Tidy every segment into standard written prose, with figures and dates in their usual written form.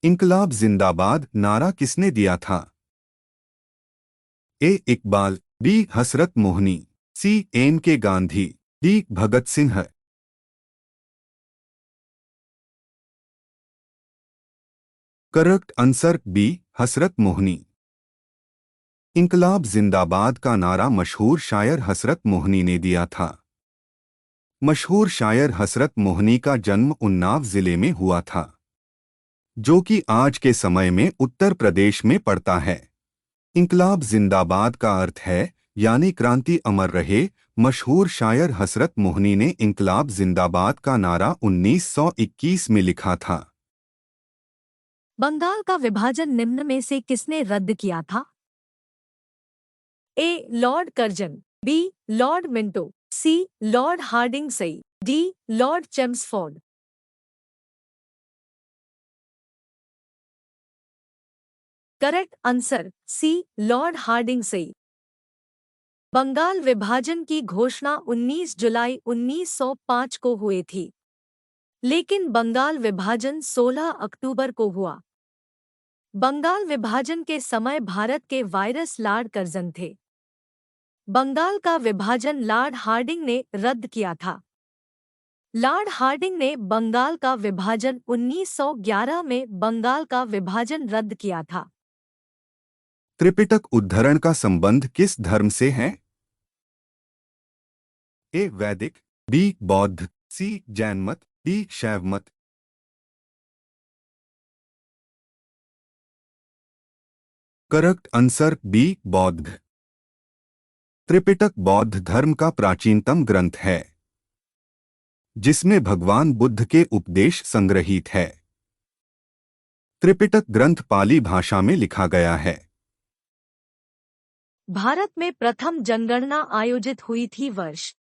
इंकलाब जिंदाबाद नारा किसने दिया था? A. Iqbal, B. Hasrat Mohani, C. N K Gandhi, D. Bhagat Singh. Correct answer B. Hasrat Mohani. इंकलाब जिंदाबाद का नारा मशहूर शायर हसरत मोहनी ने दिया था। मशहूर शायर हसरत मोहनी का जन्म उन्नाव जिले में हुआ था, जो कि आज के समय में उत्तर प्रदेश में पड़ता है। इंकलाब जिंदाबाद का अर्थ है यानी क्रांति अमर रहे। मशहूर शायर हसरत मोहनी ने इंकलाब जिंदाबाद का नारा 1921 में लिखा था। बंगाल का विभाजन निम्न में से किसने रद्द किया था? A. Lord Curzon, B. Lord Minto, C. Lord Hardinge, D. Lord Chelmsford. Correct answer C. Lord Hardinge. Bengal विभाजन की घोषणा 19 जुलाई 1905 को हुई थी, लेकिन बंगाल विभाजन 16 अक्टूबर को हुआ। बंगाल विभाजन के समय भारत के वायरस लॉर्ड कर्जन थे। बंगाल का विभाजन लॉर्ड हार्डिंग ने रद्द किया था। लॉर्ड हार्डिंग ने बंगाल का विभाजन 1911 में बंगाल का विभाजन रद्द किया था। त्रिपिटक उद्धरण का संबंध किस धर्म से है? ए. वैदिक, बी. बौद्ध, सी. जैन मत, डी. शैव मत। Correct answer B. बौद्ध। त्रिपिटक बौद्ध धर्म का प्राचीनतम ग्रंथ है, जिसमें भगवान बुद्ध के उपदेश संग्रहित है। त्रिपिटक ग्रंथ पाली भाषा में लिखा गया है। भारत में प्रथम जनगणना आयोजित हुई थी वर्ष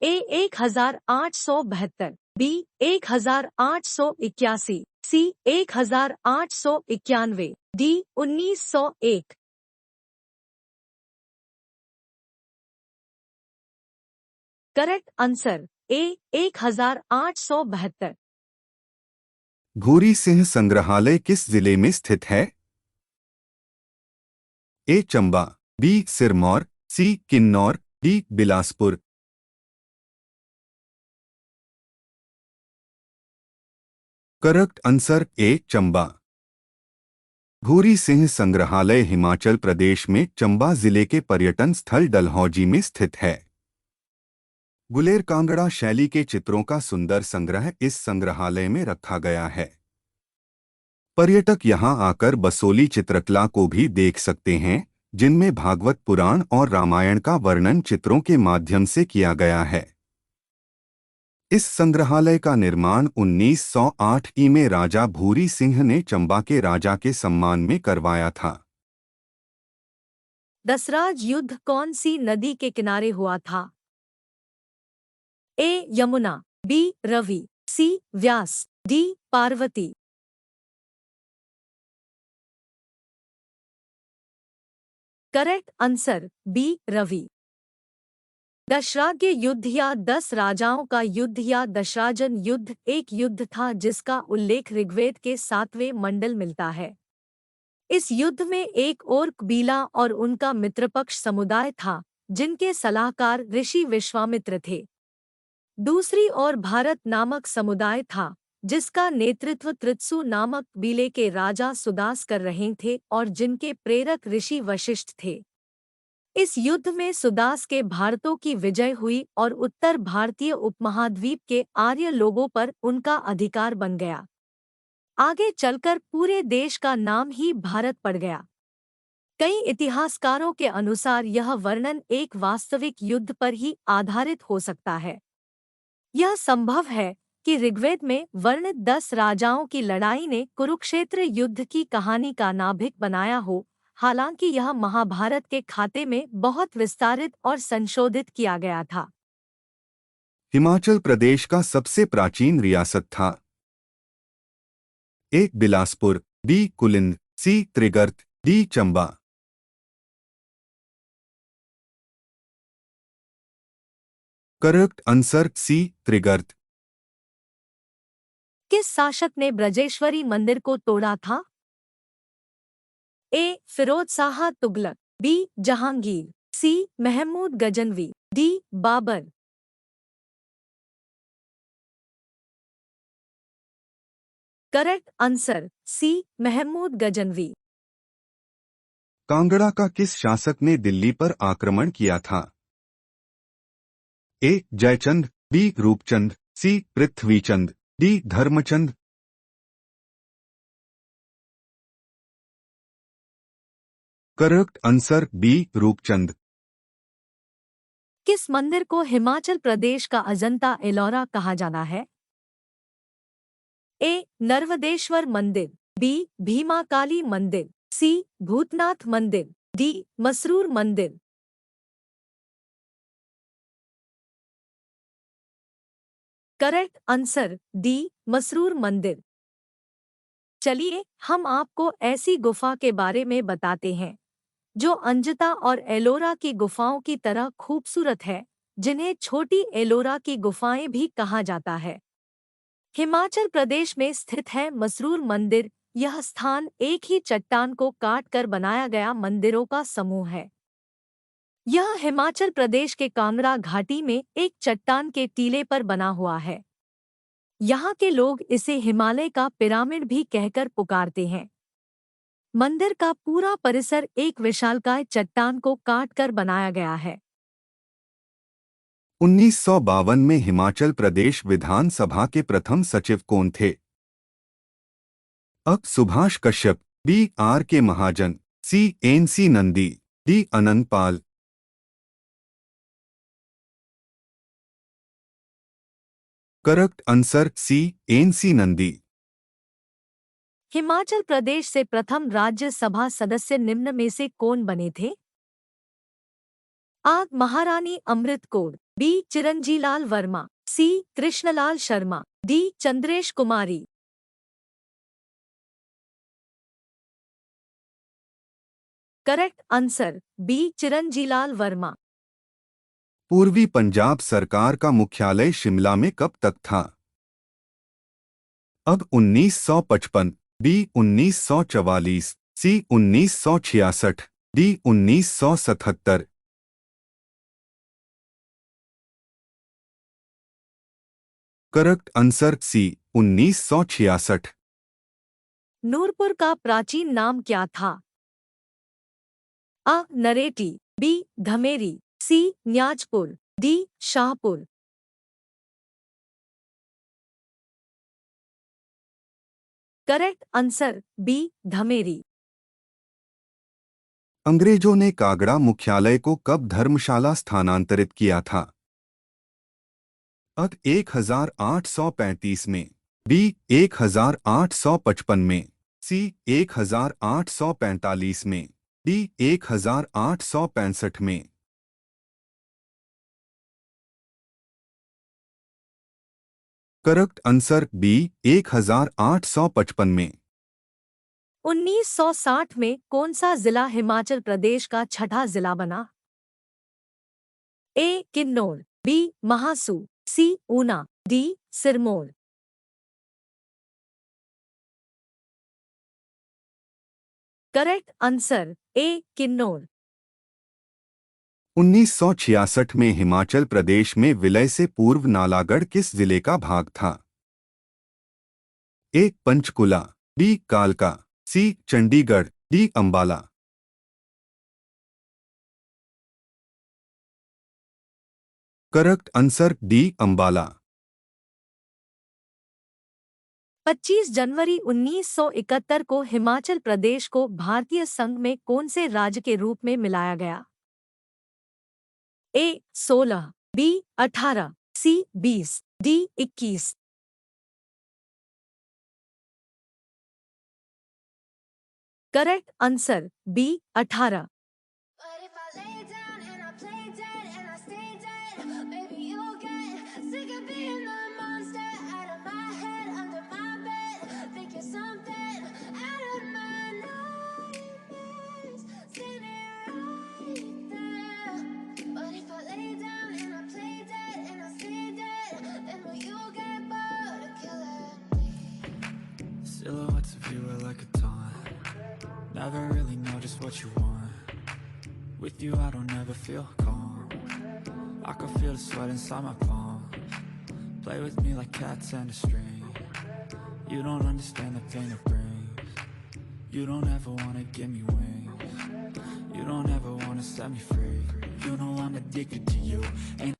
A. 1872, B. 1881, C. 1891, D. 1901। Correct answer A. 1872। Ghuri Singh संग्रहालय किस जिले में स्थित है? A. Chamba, B. Sirmaur, C. Kinnaur, D. Bilaspur. Correct answer A. Chamba. Ghuri Singh संग्रहालय हिमाचल प्रदेश में चंबा जिले के पर्यटन स्थल डलहौजी में स्थित है। गुलेर कांगड़ा शैली के चित्रों का सुंदर संग्रह इस संग्रहालय में रखा गया है। पर्यटक यहां आकर बसोली चित्रकला को भी देख सकते हैं, जिनमें भागवत पुराण और रामायण का वर्णन चित्रों के माध्यम से किया गया है। इस संग्रहालय का निर्माण 1908 में राजा भूरी सिंह ने चंबा के राजा के सम्मान में करवाया था। दसराज युद्ध कौन सी नदी के किनारे हुआ था? A. Yamuna, B. Ravi, C. Vyas, D. Parvati. Correct answer B. Ravi. दशराज्य युद्ध या 10 राजाओं का युद्ध या दशराजन युद्ध एक युद्ध था जिसका उल्लेख ऋग्वेद के 7वें मंडल मिलता है। इस युद्ध में एक और कबीला और उनका मित्रपक्ष समुदाय था, जिनके सलाहकार ऋषि विश्वामित्र थे। दूसरी ओर भारत नामक समुदाय था, जिसका नेतृत्व त्रित्सु नामक कबीले के राजा सुदास कर रहे थे और जिनके प्रेरक ऋषि वशिष्ठ थे। इस युद्ध में सुदास के भारतों की विजय हुई और उत्तर भारतीय उपमहाद्वीप के आर्य लोगों पर उनका अधिकार बन गया। आगे चलकर पूरे देश का नाम ही भारत पड़ गया। कई इतिहासकारों के अनुसार यह वर्णन एक वास्तविक युद्ध पर ही आधारित हो सकता है। यह संभव है कि ऋग्वेद में वर्णित 10 राजाओं की लड़ाई ने कुरुक्षेत्र युद्ध की कहानी का नाभिक बनाया हो, हालांकि यह महाभारत के खाते में बहुत विस्तारित और संशोधित किया गया था। हिमाचल प्रदेश का सबसे प्राचीन रियासत था। A. Bilaspur, B. Kulind, C. Trigarta, D. Chamba. Correct answer C. Trigarta. किस शासक ने ब्रजेश्वरी मंदिर को तोड़ा था? A. Firoz Shah Tughlaq, B. Jahangir, C. Mahmud Ghaznavi, D. Babur. Correct answer C. Mahmud Ghaznavi. Kangra का किस शासक ने दिल्ली पर आक्रमण किया था? A. Jaichand, B. Roopchand, C. Prithvichand, D. Dharamchand. Correct answer B. Roopchand. किस मंदिर को हिमाचल प्रदेश का अजंता एलोरा कहा जाना है? ए. नर्मदेश्वर मंदिर, बी. भीमाकाली मंदिर, सी. भूतनाथ मंदिर, डी. मसरूर मंदिर। Correct answer D. मसरूर मंदिर। चलिए हम आपको ऐसी गुफा के बारे में बताते हैं जो अंजता और एलोरा की गुफाओं की तरह खूबसूरत है, जिन्हें छोटी एलोरा की गुफाएं भी कहा जाता है। हिमाचल प्रदेश में स्थित है मसरूर मंदिर। यह स्थान एक ही चट्टान को काट कर बनाया गया मंदिरों का समूह है। यह हिमाचल प्रदेश के कांगड़ा घाटी में एक चट्टान के टीले पर बना हुआ है। यहाँ के लोग इसे हिमालय का पिरामिड भी कहकर पुकारते हैं। मंदिर का पूरा परिसर एक विशालकाय चट्टान को काटकर बनाया गया है। 1952 में हिमाचल प्रदेश विधानसभा के प्रथम सचिव कौन थे? अ. Subhash Kashyap, B. R K Mahajan, C. N C Nandi, D. Anant Pal. Correct answer C. N C Nandi. Himachal Pradesh से प्रथम राज्यसभा सदस्य निम्न में से कौन बने थे? आ. Maharani Amrit Kaur, B. Chiranjilal Verma, C. Krishnalal Sharma, D. Chandresh Kumari. Correct answer B. Chiranjilal Verma. पूर्वी पंजाब सरकार का मुख्यालय शिमला में कब तक था? अब 1955, B. 1944, C. 1966, D. 1977। Correct answer C. 1966। Nurpur का प्राचीन नाम क्या था? आ. Nareti, B. Dhameri, C. Niyazpur, D. Shahpur. Correct answer B. Dhameri. अंग्रेजों ने कागड़ा मुख्यालय को कब धर्मशाला स्थानांतरित किया था? अ. 1835 में, बी. 1855 में, सी. 1845 में, डी. 1865 में। Correct answer B. 1855 में। 1960 में कौन सा जिला हिमाचल प्रदेश का छठा जिला बना? A. Kinnaur, B. Mahasu, C. Una, D. Sirmaur. Correct answer A. Kinnaur. 1966 में हिमाचल प्रदेश में विलय से पूर्व नालागढ़ किस जिले का भाग था? ए. पंचकुला, बी. कालका, C. Chandigarh, D. Ambala. Correct answer D. Ambala. 25 जनवरी 1971 को हिमाचल प्रदेश को भारतीय संघ में कौन से राज्य के रूप में मिलाया गया? A. 16, B. 18, C. 20, D. 21। Correct answer B. 18। But if I lay down and I play dead and I stay dead, maybe you'll get sick of being the monster out of my head, under my bed. Think you're something out of my nightmares, standing right there. But if I lay down and I play dead and I stay dead, then will you get bored of killing me? Silhouettes of you are like a taunt. Never really know just what you want. With you I don't ever feel calm. I can feel the sweat inside my palm. Play with me like cats and a string. You don't understand the pain it brings. You don't ever wanna give me wings. You don't ever wanna set me free. You know I'm addicted to you. Ain't